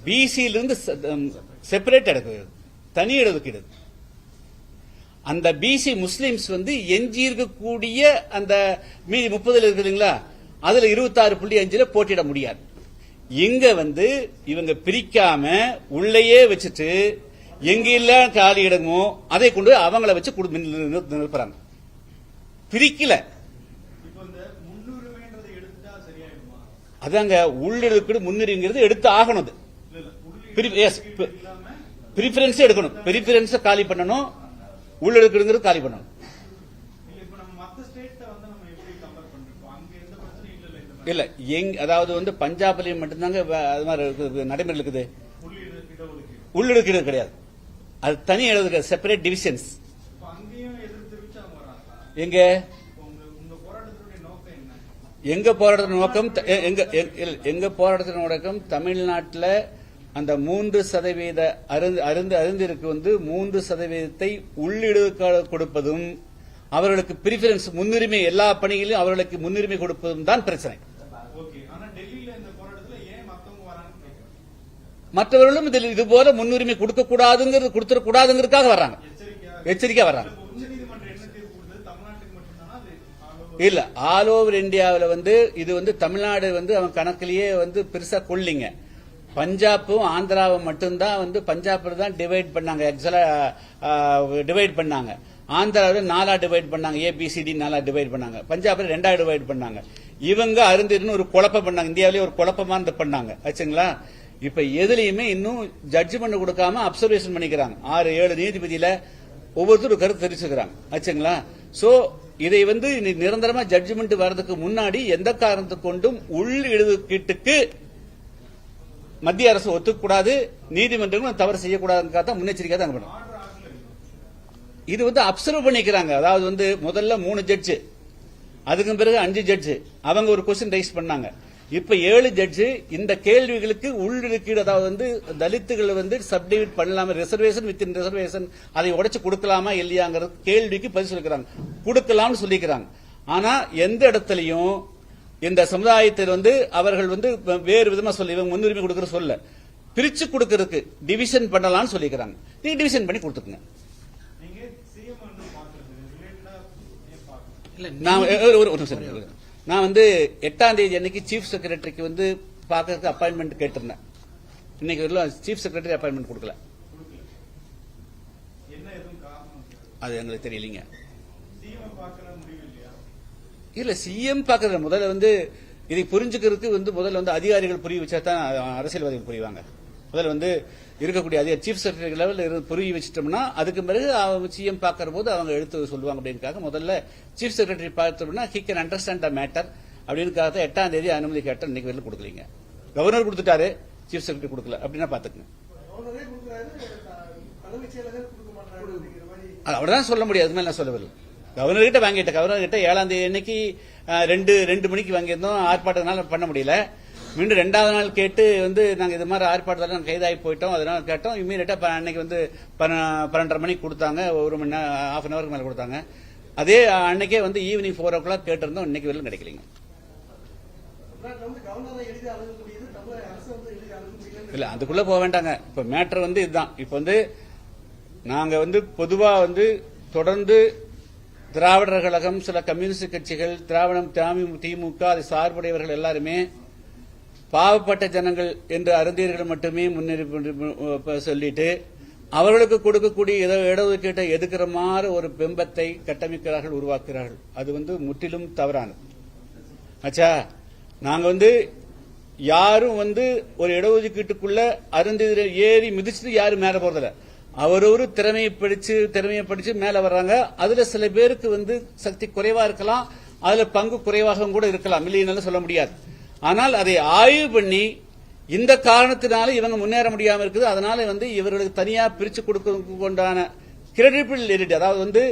பிசில இருந்து செப்பரேட் எடுக்கிறது, தனி ஒதுக்கீடு. அந்த பிசி முஸ்லிம்ஸ் எஞ்சி இருக்கக்கூடிய அந்த மீதி 30 இருக்குதுங்களா, அதுல 26.5 போட்டியிட முடியாது. இங்க இவங்க பிரிக்காம உள்ளேயே வச்சுட்டு எங்க இல்ல காலி இடமோ அதை கொண்டு அவங்கள வச்சு நிரப்புறாங்க. பிரிக்கல. அதாங்க உள்ளிடுக்கு முன்னுரிமைங்கிறது எடுத்து ஆகணும். பிரிஃபரன்ஸ் எடுக்கணும், பிரிஃபரன்ஸ் காலி பண்ணணும், உள்ளிடுக்குங்கிறது காலி பண்ணணும். இல்ல அதாவது பஞ்சாப்லயும் மட்டும்தாங்க அது மாதிரி நடைமுறை இருக்குது. உள்ளிடுக்கீடு கிடையாது, அது தனி எழுதுக செப்பரேட் டிவிஷன்ஸ். எங்க எங்க போராட்டத்தின் நோக்கம் எங்க போராட்டத்தின் நோக்கம் தமிழ்நாட்டில் அந்த 3% அருந்திற்கு 3% உள்ளிடு கொடுப்பதும் அவர்களுக்கு பிரிஃபரன்ஸ் முன்னுரிமை எல்லா பணிகளிலும் அவர்களுக்கு முன்னுரிமை கொடுப்பதும் தான் பிரச்சனை. மற்றவர்களும் இதில் இதுபோல முன்னுரிமை கொடுத்துடக்கூடாதுங்கிறதுக்காக வர்றாங்க, எச்சரிக்கை வர்றாங்க. இல்ல, ஆல் ஓவர் இந்தியாவில் வந்து இது வந்து தமிழ்நாடு வந்து அவன் கணக்கிலேயே வந்து பெருசா கொள்ளிங்க. பஞ்சாபும் ஆந்திராவும் மட்டும்தான் வந்து பஞ்சாப்ல தான் டிவைட் பண்ணாங்க, டிவைட் பண்ணாங்க. ஆந்திராவில் 4 டிவைட் பண்ணாங்க, ஏபிசிடி 4 டிவைட் பண்ணாங்க. பஞ்சாப்ல 2 டிவைட் பண்ணாங்க. இவங்க அருந்திருன்னு ஒரு குழப்பம் பண்ணாங்க, இந்தியாவிலேயே ஒரு குழப்பமா பண்ணாங்க ஆச்சுங்களா. இப்ப எதுலயுமே இன்னும் ஜட்ஜ்மெண்ட் கொடுக்காம அப்சர்வேஷன் பண்ணிக்கிறாங்க. 6-7 நீதிபதியில ஒவ்வொருத்தரும் கருத்து தெரிவிச்சுக்கிறாங்க ஆச்சுங்களா. சோ இதை வந்து நிரந்தரமா ஜட்ஜ்மெண்ட் வர்றதுக்கு முன்னாடி எந்த காரணத்தை கொண்டும் உள் இடதுக்கீட்டுக்கு மத்திய அரசு ஒத்துக்கூடாது, நீதிமன்றங்களும் தவறு செய்யக்கூடாதுன்னு முன்னெச்சரிக்கை தான் பண்ணும். இது வந்து அப்சர்வ் பண்ணிக்கிறாங்க. அதாவது வந்து முதல்ல 3 ஜட்ஜு, அதுக்கு பிறகு 5 ஜட்ஜு அவங்க ஒரு கொஸ்டின் ரைஸ் பண்ணாங்க. இப்ப 7 ஜட்ஜு இந்த கேள்விகளுக்கு உள்ளிடுக்கீடு, அதாவது வந்து தலித்துகளை வந்து சப்டிவிட் பண்ணலாமா, ரிசர்வேஷன் வித்தின் ரிசர்வேஷன் அதை உடைச்சு கொடுக்கலாமா இல்லையாங்கிற கேள்விக்கு பதில் சொல்லிக்கிறாங்க, கொடுக்கலாம்னு சொல்லிக்கிறாங்க. ஆனா எந்த இடத்துலயும் இந்த சமுதாயத்தில் வந்து அவர்கள் வந்து வேறு விதமா சொல்லி இவங்க முன்னுரிமை கொடுக்கற சொல்ல பிரிச்சு கொடுக்கறதுக்கு டிவிஷன் பண்ணலாம்னு சொல்லிக்கிறாங்க. நீங்க டிவிஷன் பண்ணி கொடுத்துக்குங்க. நான் வந்து 8ஆம் தேதி அன்னைக்கு சீஃப் செக்ரட்டரிக்கு வந்து பாக்கிறதுக்கு அப்பாயின்மெண்ட் கேட்டிருந்தேன். இன்னைக்கு சீஃப் செக்ரட்டரி அப்பாயின்மெண்ட் கொடுக்கல. அது எங்களுக்கு தெரியலீங்க. இல்ல, சிஎம் பாக்குற முதல்ல வந்து இதை புரிஞ்சுக்கிறதுக்கு வந்து முதல்ல வந்து அதிகாரிகள் புரிய வச்சா தான் அரசியல்வாதிகள் புரிவாங்க. முதல்ல வந்து இருக்கக்கூடிய சீஃப் செக்ரட்டரி லெவலில் புரிய வச்சிட்டோம்னா அதுக்கு பிறகு அவங்க சிஎம் பாக்குற போது அவங்க எடுத்து சொல்லுவாங்க. அப்படின்னுக்காக முதல்ல சீஃப் செக்ரட்டரி பார்த்தோம்னா he can understand the matter அப்படின்னு 8ஆம் தேதி அனுமதி கேட்ட இன்னைக்கு வெளில கொடுக்கலீங்க. கவர்னர் கொடுத்துட்டாரு, சீஃப் செக்ரட்டரி கொடுக்கல. அப்படின்னா பாத்துக்கங்க. அப்படிதான் சொல்ல முடியாது, அது மேல சொல்லவில்லை. கவர்னர் கிட்ட வாங்கிட்டேன். கவர்னர் கிட்ட 7ஆம் தேதி அன்னைக்கு 2 மணிக்கு வாங்கியிருந்தோம். ஆர்ப்பாட்டத்தினால பண்ண முடியல. மீண்டும் 2வது நாள் கேட்டு வந்து நாங்க இது மாதிரி ஆர்ப்பாட்டத்தால கைதாகி போயிட்டோம், அதனால கேட்டோம். இம்மீடியட்டா அன்னைக்கு வந்து 12:30 மணிக்கு கொடுத்தாங்க, 1 மணி நேரம் ½ அன் அவருக்கு மேல கொடுத்தாங்க. அதே அன்னைக்கே வந்து ஈவினிங் 4 o'clock கேட்டிருந்தோம். இன்னைக்கு வெளில கிடைக்கலீங்க. இல்ல, அதுக்குள்ள போக வேண்டாங்க. இப்ப மேட்டர் வந்து இதுதான். இப்ப வந்து நாங்க வந்து பொதுவா வந்து தொடர்ந்து திராவிடர் கழகம், சில கம்யூனிஸ்ட் கட்சிகள், திமுக, அதை சார்புடையவர்கள் எல்லாருமே பாவப்பட்ட ஜனங்கள் என்று அருந்தியர்கள் மட்டுமே முன்னெடுப்பு சொல்லிட்டு அவர்களுக்கு கொடுக்கக்கூடிய இடஒதுக்கீட்டை எதுக்கிற மாதிரி ஒரு பிம்பத்தை கட்டமைக்கிறார்கள், உருவாக்குகிறார்கள். அது வந்து முற்றிலும் தவறானது. ஆச்சா, நாங்க வந்து யாரும் வந்து ஒரு இடஒதுக்கீட்டுக்குள்ள அருந்தியரை ஏறி மிதிச்சுட்டு யாரும் மேல போறதில்ல. அவரொரு திறமையை படிச்சு மேல வர்றாங்க. அதுல சில பேருக்கு வந்து சக்தி குறைவா இருக்கலாம், அதுல பங்கு குறைவாகவும் கூட இருக்கலாம், இல்லைன்னு சொல்ல முடியாது. ஆனால் அதை ஆய்வு பண்ணி இந்த காரணத்தினால இவங்க முன்னேற முடியாம இருக்குது, அதனால வந்து இவர்களுக்கு தனியா பிரிச்சு கொடுக்கொண்டான கிரெடிபிலிட்டி, அதாவது வந்து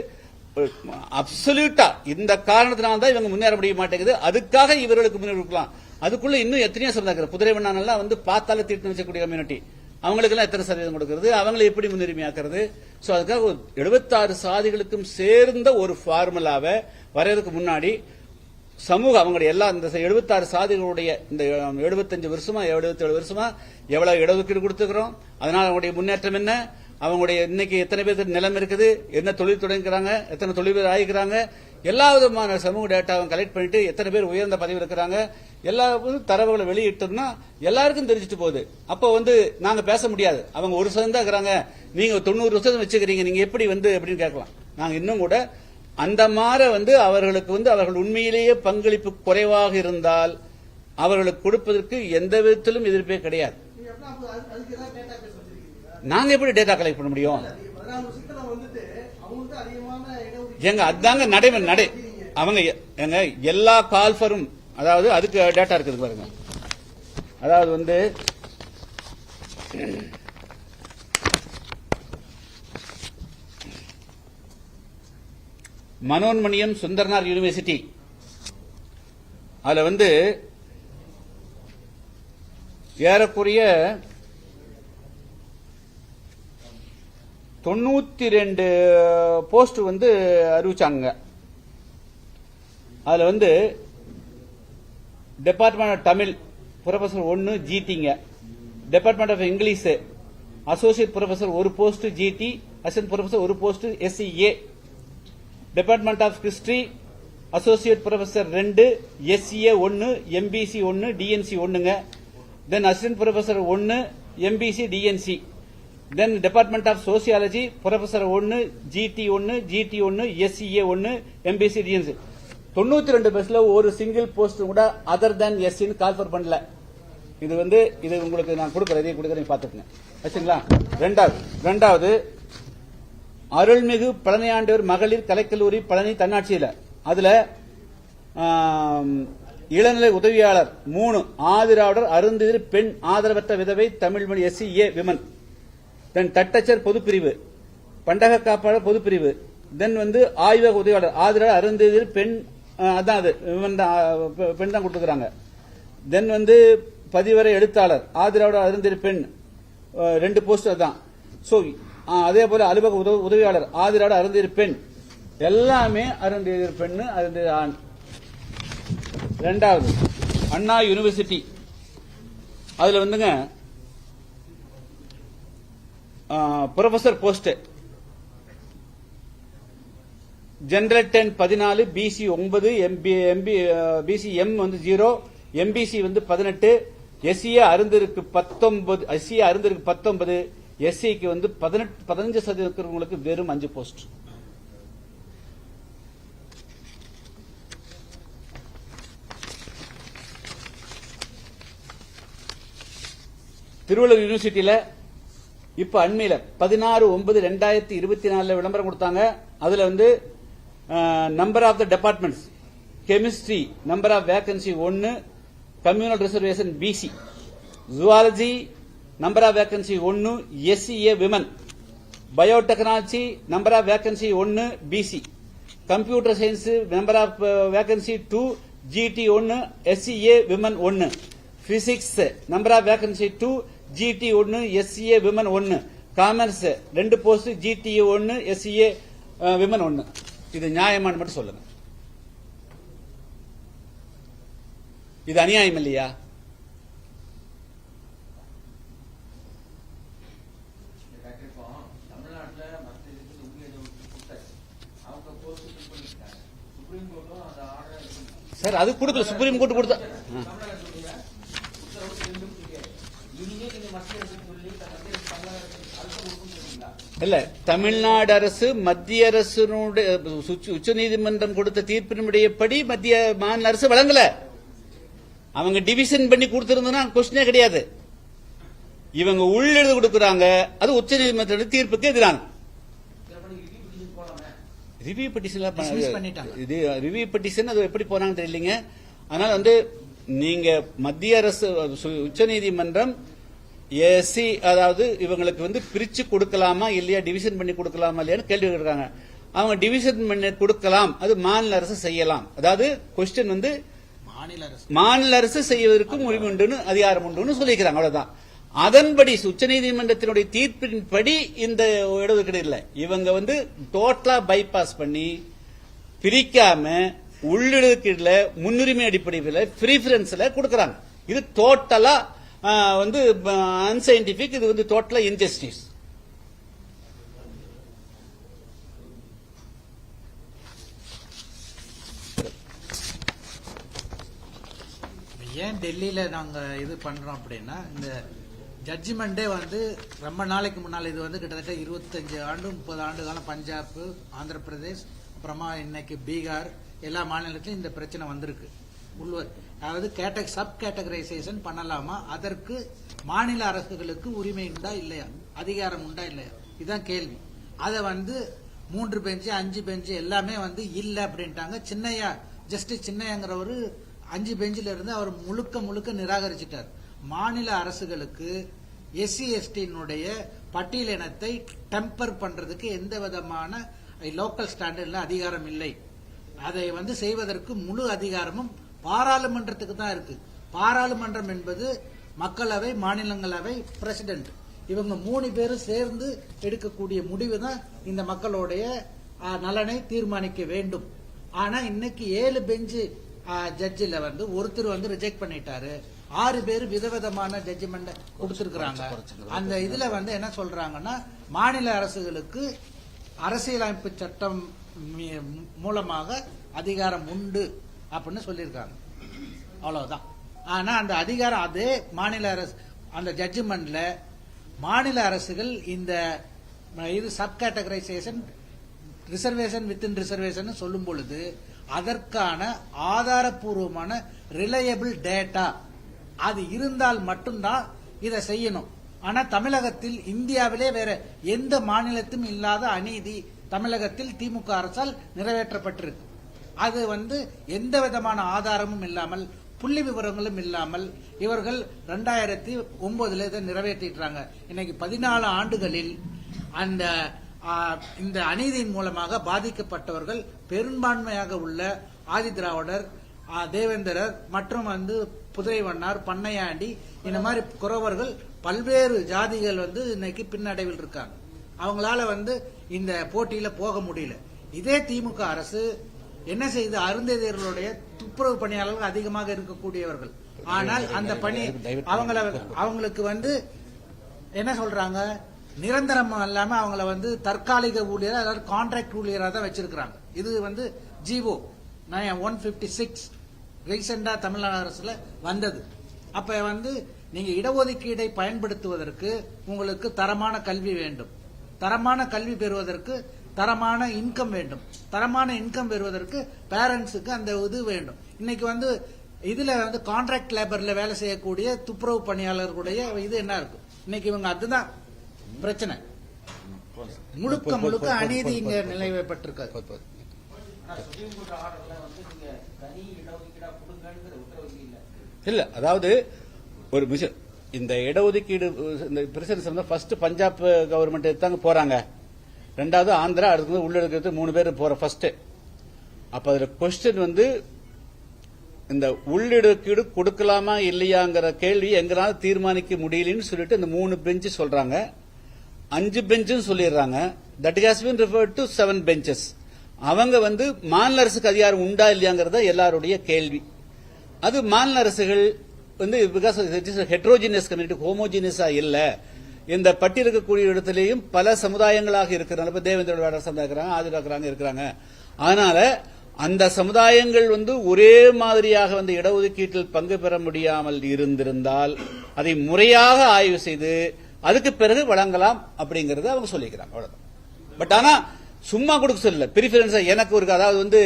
அப்சல்யூட்டா இந்த காரணத்தினால்தான் இவங்க முன்னேற முடிய மாட்டேங்குது, அதுக்காக இவர்களுக்கு முன்னேறலாம். அதுக்குள்ள இன்னும் எத்தனையோ சமுதாயம், குதிரைவண்ணானெல்லாம் வந்து பார்த்தால தீட்டு வச்சக்கூடிய கம்யூனிட்டி, அவங்களுக்கு எல்லாம் எத்தனை சதவீதம் கொடுக்கிறது, அவங்களை எப்படி முன்னுரிமையாக்குறது. சோ அதுக்காக 76 சாதிகளுக்கும் சேர்ந்த ஒரு ஃபார்முலாவை வரையறதுக்கு முன்னாடி சமூகம் அவங்களுடைய எல்லா இந்த 76 சாதிகளுடைய இந்த 75 வருஷமா 77 வருஷமா எவ்வளவு இடஒதுக்கீடு கொடுத்துக்கிறோம், அதனால அவங்களுடைய முன்னேற்றம் என்ன, அவங்களுடைய இன்னைக்கு எத்தனை பேருக்கு நிலம் இருக்குது, என்ன தொழில் தொடங்குறாங்க, எத்தனை தொழில் ஆகிக்கிறாங்க, எல்லா விதமான சமூக டேட்டாவும் கலெக்ட் பண்ணிட்டு எத்தனை பேர் உயர்ந்த பதவி இருக்கிறாங்க, எல்லா தரவுகளை வெளியிட்டோம்னா எல்லாருக்கும் தெரிஞ்சுட்டு போகுது. அப்போ வந்து நாங்க பேச முடியாது, அவங்க 1% தான் இருக்கிறாங்க, நீங்க 90% வச்சுக்கிறீங்க, நீங்க எப்படி வந்து அப்படின்னு கேட்கலாம். நாங்க இன்னும் கூட அந்த மாதிரி வந்து அவர்களுக்கு வந்து அவர்கள் உண்மையிலேயே பங்களிப்பு குறைவாக இருந்தால் அவர்களுக்கு கொடுப்பதற்கு எந்த விதத்திலும் எதிர்ப்பே கிடையாது. நாங்க எப்படி டேட்டா கலெக்ட் பண்ண முடியும்? எங்க அதாங்க நடைமுறை அவங்க எங்க எல்லா கால்ஃபரும், அதாவது அதுக்கு டேட்டா இருக்குது பாருங்க. அதாவது வந்து மனோன்மணியம் சுந்தரனார் யூனிவர்சிட்டி, அதுல வந்து ஏறக்குறைய 92 போஸ்ட் வந்து அறிவிச்சாங்க. அதுல வந்து டிபார்ட்மெண்ட் ஆஃப் தமிழ் ப்ரொஃபசர் 1 ஜிடிங்க, department of English associate professor ஒரு போஸ்ட் ஜிடி, அசிஸ்டன்ட் ப்ரொஃபசர் ஒரு post SCA, department of history associate professor 2 SCA 1 MBC 1 DNC 1ங்க. Then assistant professor 1 MBC DNC. Then department of sociology professor 1 GT 1 GT 1 SCA 1 MBC DNC. 92 பஸ்ல ஒரு single post கூட other than எஸ்சின்னு call for பண்ணல. இது வந்து இது உங்களுக்கு நான் கொடுக்குறேன், இதை கொடுக்குறேன் பாத்துக்கங்க. ஆச்சுங்களா? ரெண்டாவது அருள்மிகு பழனியாண்டவர் மகளிர் கலைக்கல்லூரி பழனி தன்னாட்சியில அதுல இளநிலை உதவியாளர் 3 ஆதிராவிடர் அருந்ததிர் பெண் ஆதரவற்ற விதவை தமிழ்மொழி எஸ்சிஏ விமன். தென் தட்டச்சர் பொதுப்பிரிவு, பண்டக காப்பாளர் பொதுப்பிரிவு. தென் வந்து ஆய்வக உதவியாளர் ஆதிராவிடர் அருந்ததிர் பெண், அதான் அது விமன் தான், பெண் தான் கொடுத்துக்கிறாங்க. தென் வந்து பதிவரை எழுத்தாளர் ஆதிராவிடர் அருந்ததிர் பெண் 2 போஸ்ட் அதான். சோ அதே போல அலுவலக உதவியாளர் ஆதிராவிடர் அருந்ததிர் பெண், எல்லாமே அருந்ததிர் பெண் அருந்ததிர் ஆண். ரெண்டாவது அண்ணா யூனிவர்சிட்டி அதுல வந்துங்க professor post general 10 14, BC 9, BC M வந்து 0, எம்பிசி வந்து 18, எஸ்சிஏ அருந்திருக்கு 19, எஸ்சிக்கு வந்து 15% இருக்கிறவங்களுக்கு வெறும் 5 போஸ்ட். திருவள்ளூர் யூனிவர்சிட்டியில இப்ப அண்மையில 16/9/2024 விளம்பரம் கொடுத்தாங்க. அதுல வந்து number of the departments chemistry number of vacancy 1, communal reservation BC, zoology number of vacancy 1 SCA women, biotechnology number of vacancy 1 BC, computer science number of vacancy 2 GT 1 SCA women 1, physics number of vacancy 2 GT 1 SCA women 1, commerce 2 post GTA 1 SCA women 1. இது நியாயமானு மட்டும் சொல்லுங்க. இது அநியாயம் இல்லையா? Sir அது கொடுக்கல, supreme court கொடுத்தா இல்ல. தமிழ்நாடு அரசு மத்திய அரசினுடைய உச்சநீதிமன்றம் கொடுத்த தீர்ப்பினுடையபடி மத்திய மாநில அரசு வழங்கல. அவங்க டிவிஷன் பண்ணி கொடுத்திருந்தா கொஸ்டினே கிடையாது. இவங்க உள்ளெழுது கொடுக்கறாங்க, அது உச்சநீதிமன்ற தீர்ப்புக்கு எதிரான. ரிவ்யூ பெட்டிஷன் அது எப்படி போனாங்க தெரியலீங்க. அதனால வந்து நீங்க மத்திய அரசு உச்சநீதிமன்றம் எஸ்சி அதாவது இவங்களுக்கு வந்து பிரிச்சு கொடுக்கலாமா இல்லையா, டிவிஷன் பண்ணி கொடுக்கலாமா இல்லையான்னு கேள்வி கேட்கிறாங்க. அவங்க டிவிஷன் பண்ணி கொடுக்கலாம், அது மாநில அரசு செய்யலாம். அதாவது கொஸ்டின் வந்து மாநில அரசு செய்வதற்கு உரிமை உண்டு, அதிகாரம் உண்டு சொல்லிக்கிறாங்க. அவ்வளவுதான். அதன்படி உச்சநீதிமன்றத்தினுடைய தீர்ப்பின்படி இந்த இடஒதுக்கீடு இல்லை. இவங்க வந்து டோட்டலா பைபாஸ் பண்ணி பிரிக்காம உள்ளிடஒதுக்கீடுல முன்னுரிமை அடிப்படையில் பிரிஃபரன்ஸ்ல கொடுக்கறாங்க. இது டோட்டலா வந்து அன்சைன்டிபிக். இது வந்து டோட்டலா இன்ஜஸ்டிஸ். ஏன் டெல்லியில நாங்க இது பண்றோம் அப்படின்னா, இந்த ஜட்ஜ்மெண்டே வந்து ரொம்ப நாளைக்கு முன்னால், இது வந்து கிட்டத்தட்ட 25 ஆண்டு 30 ஆண்டு காலம் பஞ்சாப், ஆந்திர பிரதேஷ், அப்புறமா இன்னைக்கு பீகார், எல்லா மாநிலத்திலும் இந்த பிரச்சனை வந்திருக்கு. அதாவது சப் கேட்டகரைசேஷன் பண்ணலாமா, அதற்கு மாநில அரசுகளுக்கு உரிமை உண்டா இல்லையா, அதிகாரம் உண்டா இல்லையா, இதுதான் கேள்வி. அதை வந்து 3 பெஞ்சு 5 பெஞ்சு எல்லாமே வந்து இல்ல அப்படின்ட்டாங்க. சின்னையா, ஜஸ்டிஸ் சின்னையாங்கிறவரு 5 பெஞ்சில இருந்து அவர் முழுக்க நிராகரிச்சிட்டார். மாநில அரசுகளுக்கு எஸ்சி எஸ்டியினுடைய பட்டியலினத்தை டெம்பர் பண்றதுக்கு எந்த விதமான லோக்கல் ஸ்டாண்டர்ட்ல அதிகாரம் இல்லை. அதை வந்து செய்வதற்கு முழு அதிகாரமும் பாராளுமன்றத்துக்கு தான் இருக்கு. பாராளுமன்றம் என்பது மக்களவை, மாநிலங்களவை, பிரசிடென்ட், இவங்க 3 பேரும் சேர்ந்து எடுக்கக்கூடிய முடிவு தான் இந்த மக்களுடைய நலனை தீர்மானிக்க வேண்டும். ஆனா இன்னைக்கு 7 பெஞ்சு ஜட்ஜில வந்து ஒருத்தர் வந்து ரிஜெக்ட் பண்ணிட்டாரு. 6 பேர் விதவிதமான ஜட்ஜ்மெண்ட் கொடுத்திருக்கிறாங்க. அந்த இதுல வந்து என்ன சொல்றாங்கன்னா, மாநில அரசுகளுக்கு அரசியலமைப்பு சட்டம் மூலமாக அதிகாரம் உண்டு அப்படின்னு சொல்லியிருக்காங்க. அவ்வளவுதான். ஆனா அந்த அதிகாரம் அதே மாநில அரசு அந்த ஜட்ஜ்மெண்ட்ல மாநில அரசுகள் இந்த இது sub categorisation reservation within reservation சொல்லும் பொழுது அதற்கான ஆதாரபூர்வமான ரிலையபிள் டேட்டா அது இருந்தால் மட்டும்தான் இதை செய்யணும். ஆனா தமிழகத்தில் இந்தியாவிலே வேற எந்த மாநிலத்திலும் இல்லாத அநீதி தமிழகத்தில் திமுக அரசால் நிறைவேற்றப்பட்டிருக்கு. அது வந்து எந்த விதமான ஆதாரமும் இல்லாமல் புள்ளி விவரங்களும் இல்லாமல் இவர்கள் 2009 இதை நிறைவேற்றிட்டாங்க. இன்னைக்கு 14 ஆண்டுகளில் அந்த இந்த அநீதியின் மூலமாக பாதிக்கப்பட்டவர்கள் பெரும்பான்மையாக உள்ள ஆதி திராவிடர், தேவேந்திரர் மற்றும் வந்து புதுரைவண்ணார், பண்ணையாண்டி இந்த மாதிரி குறவர்கள் பல்வேறு ஜாதிகள் வந்து இன்னைக்கு பின்னடைவில் இருக்காங்க. அவங்களால வந்து இந்த போட்டியில போக முடியல. இதே திமுக அரசு என்ன செய்து அருந்ததியர்களுடைய துப்புரவு பணியாளர்கள் அதிகமாக இருக்கக்கூடியவர்கள். ஆனால் அந்த பணி அவங்களுக்கு வந்து என்ன சொல்றாங்க, நிரந்தரம் இல்லாம அவங்கள வந்து தற்காலிக ஊழியர் அதாவது கான்ட்ராக்ட் ஊழியரா தான் வச்சிருக்காங்க. இது வந்து ஜிஓ 156 ரீசெண்டா தமிழ்நாடு அரசுல வந்தது. அப்ப வந்து நீங்க இடஒதுக்கீடை பயன்படுத்துவதற்கு உங்களுக்கு தரமான கல்வி வேண்டும். தரமான கல்வி பெறுவதற்கு தரமான இன்கம் வேண்டும். தரமான இன்கம் பெறுவதற்கு பேரண்ட்ஸுக்கு அந்த இது வேண்டும். இன்னைக்கு வந்து இதுல வந்து கான்ட்ராக்ட் லேபர்ல வேலை செய்யக்கூடிய துப்புரவு பணியாளர்களுடைய இது என்ன இருக்கு? இன்னைக்கு இவங்க அதுதான் பிரச்சனை. முழுக்க முழுக்க அநீதி இங்க நிலைவைப்பட்டிருக்காது. இல்ல, அதாவது ஒரு விஷயம், இந்த இடஒதுக்கீடு இந்த பிரச்சனை ஃபர்ஸ்ட் பஞ்சாப் கவர்மெண்ட் எடுத்தாங்க போறாங்க, ரெண்டாவது ஆந்திரா, அடுத்து உள்ளடக்கிறது 3 பேர் போற ஃபர்ஸ்ட். அப்ப அதுல கொஸ்டின் வந்து இந்த உள்ளிடக்கீடு கொடுக்கலாமா இல்லையாங்கிற கேள்வி எங்களால தீர்மானிக்க முடியலன்னு சொல்லிட்டு இந்த 3 பெஞ்சு சொல்றாங்க. 5 பெஞ்சும் சொல்லிடுறாங்க. That has been referred to 7 benches. அவங்க வந்து மாநில அரசுக்கு அதிகாரம் உண்டா இல்லையாங்கிறத எல்லாருடைய கேள்வி. அது மாநில அரசுகள் வந்து பிகாஸ் ஹெட்ரோஜினியஸ் கம்யூனிட்டி, ஹோமோஜினியஸா இல்ல. இந்த பட்டி இருக்கக்கூடிய இடத்திலேயும் பல சமுதாயங்களாக இருக்கிறாங்க. இப்ப தேவேந்திர வேடர் சமுதாயம் இருக்கிறாங்க, ஆதிராக்கிறாங்க இருக்கிறாங்க. அதனால அந்த சமுதாயங்கள் வந்து ஒரே மாதிரியாக வந்து இடஒதுக்கீட்டில் பங்கு பெற முடியாமல் இருந்திருந்தால் அதை முறையாக ஆய்வு செய்து அதுக்கு பிறகு வழங்கலாம் அப்படிங்கறத அவங்க சொல்லிக்கிறாங்க. அவ்வளவுதான். பட் ஆனா சும்மா கொடுக்க சொல்லல. பிரிஃபரன்ஸ் எனக்கு ஒரு, அதாவது வந்து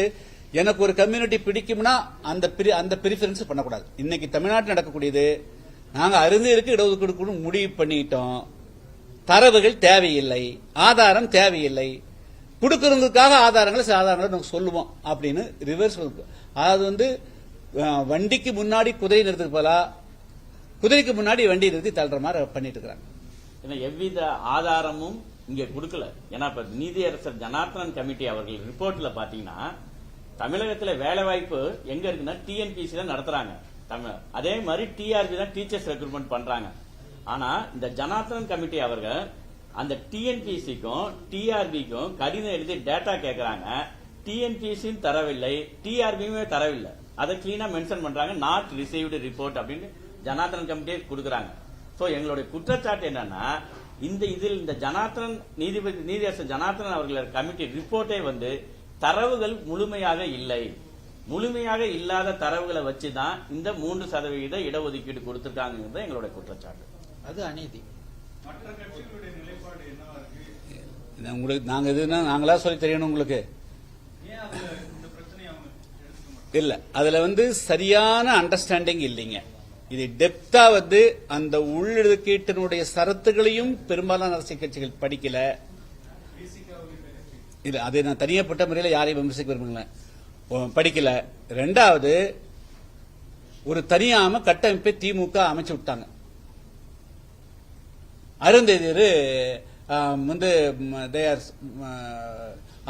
எனக்கு ஒரு கம்யூனிட்டி பிடிக்கும்னா அந்த பிரிஃபரன்ஸ் பண்ணக்கூடாது. இன்னைக்கு தமிழ்நாட்டில் நடக்கக்கூடியது, நாங்க அருந்ததியருக்கு இடஒதுக்கீடு முடிவு பண்ணிட்டோம், தரவுகள் தேவையில்லை, ஆதாரம் தேவையில்லை, கொடுக்கறதுக்காக ஆதாரங்களை நாங்க சொல்லுவோம் அப்படின்னு ரிவர்ஸ். அதாவது வந்து வண்டிக்கு முன்னாடி குதிரை நிறுத்துக்கு போல குதிரைக்கு முன்னாடி வண்டி நிறுத்தி தள்ளுற மாதிரி பண்ணிட்டு இருக்கிறாங்க. எவ்வித ஆதாரமும் இங்க கொடுக்கல. ஏன்னா இப்ப நீதியரசர் ஜனார்த்தனன் கமிட்டி அவர்கள் ரிப்போர்ட்ல பாத்தீங்கன்னா தமிழகத்துல வேலை வாய்ப்பு எங்க இருக்குன்னா டிஎன்பிசி தான் நடத்துறாங்க. அதே மாதிரி டிஆர்பி தான் டீச்சர்ஸ் ரெக்ரூட்மெண்ட் பண்றாங்க. ஆனா இந்த ஜனார்த்தனன் கமிட்டி அவர்கள் அந்த டிஎன்பிசிக்கும் டிஆர்பிக்கும் கடிதம் எழுதி டேட்டா கேட்கறாங்க. டிஎன்பிசியும் தரவில்லை, டிஆர்பியுமே தரவில்லை. அதை கிளீனா மென்ஷன் பண்றாங்க, நாட் ரிசீவ்டு ரிப்போர்ட் அப்படின்னு ஜனார்த்தனன் கமிட்டியே கொடுக்கறாங்க. சோ எங்களுடைய குற்றச்சாட்டு என்னன்னா, இந்த ஜனார்த்தனன் நீதியரசர் ஜனார்த்தனன் அவர்கள் கமிட்டி ரிப்போர்ட்டே வந்து தரவுகள் முழுமையாக இல்லை. முழுமையாக இல்லாத தரவுகளை வச்சுதான் இந்த 3% இடஒதுக்கீடு கொடுத்திருக்காங்க எங்களுடைய குற்றச்சாட்டு. அது அநீதி. உங்களுக்கு நாங்க எதுனா நாங்களா சொல்லி தெரியணும் உங்களுக்கு இல்ல. அதுல வந்து சரியான அண்டர்ஸ்டாண்டிங் இல்லைங்க. இது டெப்தா வந்து அந்த உள்ளிடக்கீட்டினுடைய சரத்துகளையும் பெரும்பாலான அரசியல் கட்சிகள் படிக்கல. இல்ல, அதை நான் தனியப்பட்ட முறையில் யாரையும் விமர்சிக்க விரும்புங்கள, படிக்கல. ரெண்டாவது, ஒரு தனியாம கட்டமைப்பை திமுக அமைச்சு விட்டாங்க. அருந்ததியர் வந்து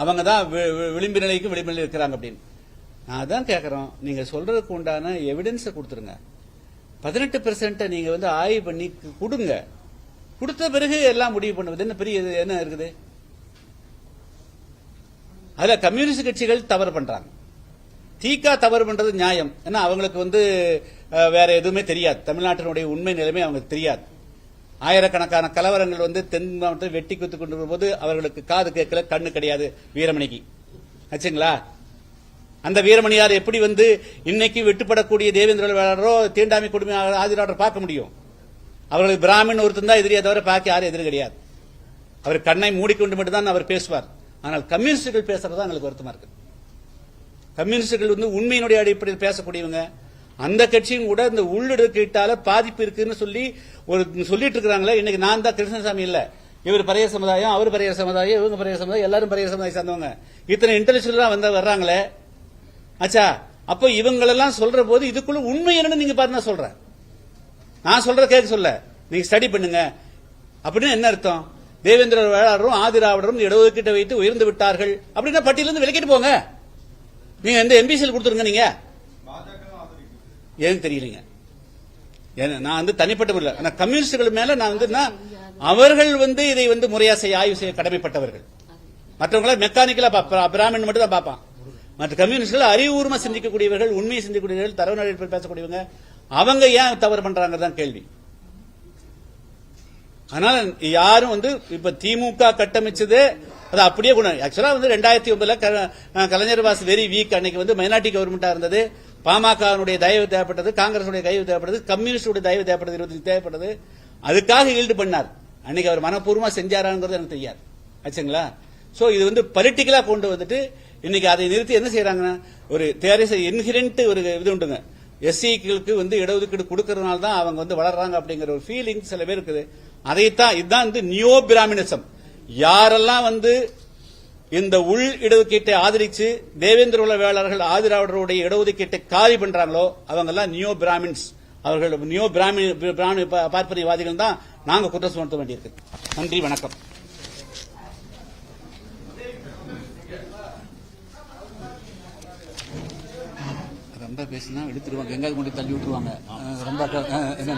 அவங்க தான் விளிம்பு நிலைக்கும் விளிம்பு நிலை இருக்கிறாங்க அப்படின்னு. நான் தான் கேட்கறோம், நீங்க சொல்றதுக்கு உண்டான எவிடன்ஸை கொடுத்துருங்க. 18% நீங்க வந்து ஆய்வு பண்ணி கொடுங்க. கொடுத்த பிறகு எல்லாம் முடிவு பண்ணுவது என்ன பெரிய என்ன இருக்குது? அதுல கம்யூனிஸ்ட் கட்சிகள் தவறு பண்றாங்க. தீகா தவறு பண்றது நியாயம். ஏன்னா அவங்களுக்கு வந்து வேற எதுவுமே தெரியாது, தமிழ்நாட்டினுடைய உண்மை நிலைமை அவங்களுக்கு தெரியாது. ஆயிரக்கணக்கான கலவரங்கள் வந்து தென் மாவட்டத்தை வெட்டி குத்து கொண்டு போது அவர்களுக்கு காது கேட்கல, கண்ணு கிடையாது வீரமணிக்கு ஆச்சுங்களா. அந்த வீரமணியார் எப்படி வந்து இன்னைக்கு வெட்டுப்படக்கூடிய தேவேந்திர வேளாளரோ தீண்டாமை கொடுமை ஆதிராளர் பார்க்க முடியும்? அவர்களுக்கு பிராமணன் ஒருத்தன் தான் எதிரியை தவிர பாக்கி யாரும் எதிரி கிடையாது. அவர் கண்ணை மூடிக்கொண்டு மட்டும்தான் அவர் பேசுவார். ஆனால் கம்யூனிஸ்டுகள் பேசுறதா எங்களுக்கு வருத்தமா இருக்கு. கம்யூனிஸ்டுகள் வந்து உண்மையினுடைய அடிப்படையில் பேசக்கூடியவங்க. அந்த கட்சியும் கூட இந்த உள்ளிடுக்கையிட்டால பாதிப்பு இருக்குன்னு சொல்லி சொல்லிட்டு இருக்கிறாங்களே. இன்னைக்கு நான் தான் கிருஷ்ணசாமி இல்ல, இவர் பரைய சமுதாயம், அவர் பரைய சமுதாயம், இவங்க பரைய சமுதாயம், எல்லாரும் பரைய சமுதாயம் சார்ந்தவங்க. இத்தனை இன்டெலெக்சுவலா வர்றாங்களே. ஆச்சா, அப்போ இவங்களெல்லாம் சொல்ற போது இதுக்குள்ள உண்மை என்னன்னு நீங்க பாருங்க. சொல்றேன், நான் சொல்ற கேட்க சொல்ல, நீங்க ஸ்டடி பண்ணுங்க. அப்படின்னு என்ன அர்த்தம்? தேவேந்திர வேளாளரும் ஆதிராவிடரும் இடஒதுக்கீட்டை வைத்து உயர்ந்து விட்டார்கள் அப்படின்னா பட்டியலிருந்து விலக்கிட்டு போங்க. நீங்க எந்த எம்பிசியில் கொடுத்துருங்க. நீங்க ஏன் தெரியலீங்க. நான் வந்து தனிப்பட்ட முறையில், ஆனா கம்யூனிஸ்டுகள் மேல நான் வந்து அவர்கள் வந்து இதை வந்து முறையா ஆய்வு செய்ய கடமைப்பட்டவர்கள். மற்றவங்கள மெக்கானிக்கலா பிராமணன் மட்டும் தான் பார்ப்பான். மற்ற கம்யூனிஸ்டுகள் அறிவுபூர்வமா சிந்திக்கக்கூடியவர்கள், உண்மையை சிந்திக்கக்கூடியவர்கள், தரவு அடிப்படையில் பேசக்கூடியவங்க. அவங்க ஏன் தவறு பண்றாங்க தான் கேள்வி. அதனால யாரும் வந்து இப்ப திமுக கட்டமைச்சது அது அப்படியே ஆக்சுவலா வந்து 2009 கலைஞர் வாஸ் வெரி வீக். அன்னைக்கு வந்து மைனாரிட்டி கவர்மெண்டா இருந்தது. பாமகனுடைய தயவு தேவைப்பட்டது, காங்கிரசுடைய தயவு தேவைப்பட்டது, கம்யூனிஸ்டுடைய தயவு தேவைப்பட்டது, 25 தேவைப்பட்டது. அதுக்காக ஈல்டு பண்ணார். அன்னைக்கு அவர் மனப்பூர்வமா செஞ்சாராங்கிறது எனக்கு தெரியாது ஆச்சுங்களா. சோ இது வந்து பொலிட்டிக்கலா கொண்டு வந்துட்டு இன்னைக்கு அதை நிறுத்தி என்ன செய்யறாங்கன்னா, ஒரு இன்ஹிரண்ட் ஒரு இது உண்டுங்க. எஸ்சிகளுக்கு வந்து இடஒதுக்கீடு கொடுக்கறதுனால தான் அவங்க வந்து வளர்றாங்க அப்படிங்கிற ஒரு ஃபீலிங் சில பேர் இருக்குது. அதைத்தான் இதுதான் வந்து நியோ பிராமினிசம். யாரெல்லாம் வந்து இந்த உள் இடஒதுக்கீட்டை ஆதரிச்சு தேவேந்திர வேளாளர்கள் ஆதிராவிடருடைய இடஒதுக்கீட்டை காலி பண்றாங்களோ அவங்க எல்லாம் நியோ பிராமின்ஸ். அவர்கள் நியோ பார்ப்பனியவாதிகள் தான் நாங்க குற்றம் சுமத்த வேண்டியிருக்கு. நன்றி, வணக்கம். ரொம்ப பேசினா எடுத்துருவாங்க, எங்காவது கொண்டு தள்ளி விட்டுருவாங்க. ரொம்ப இந்த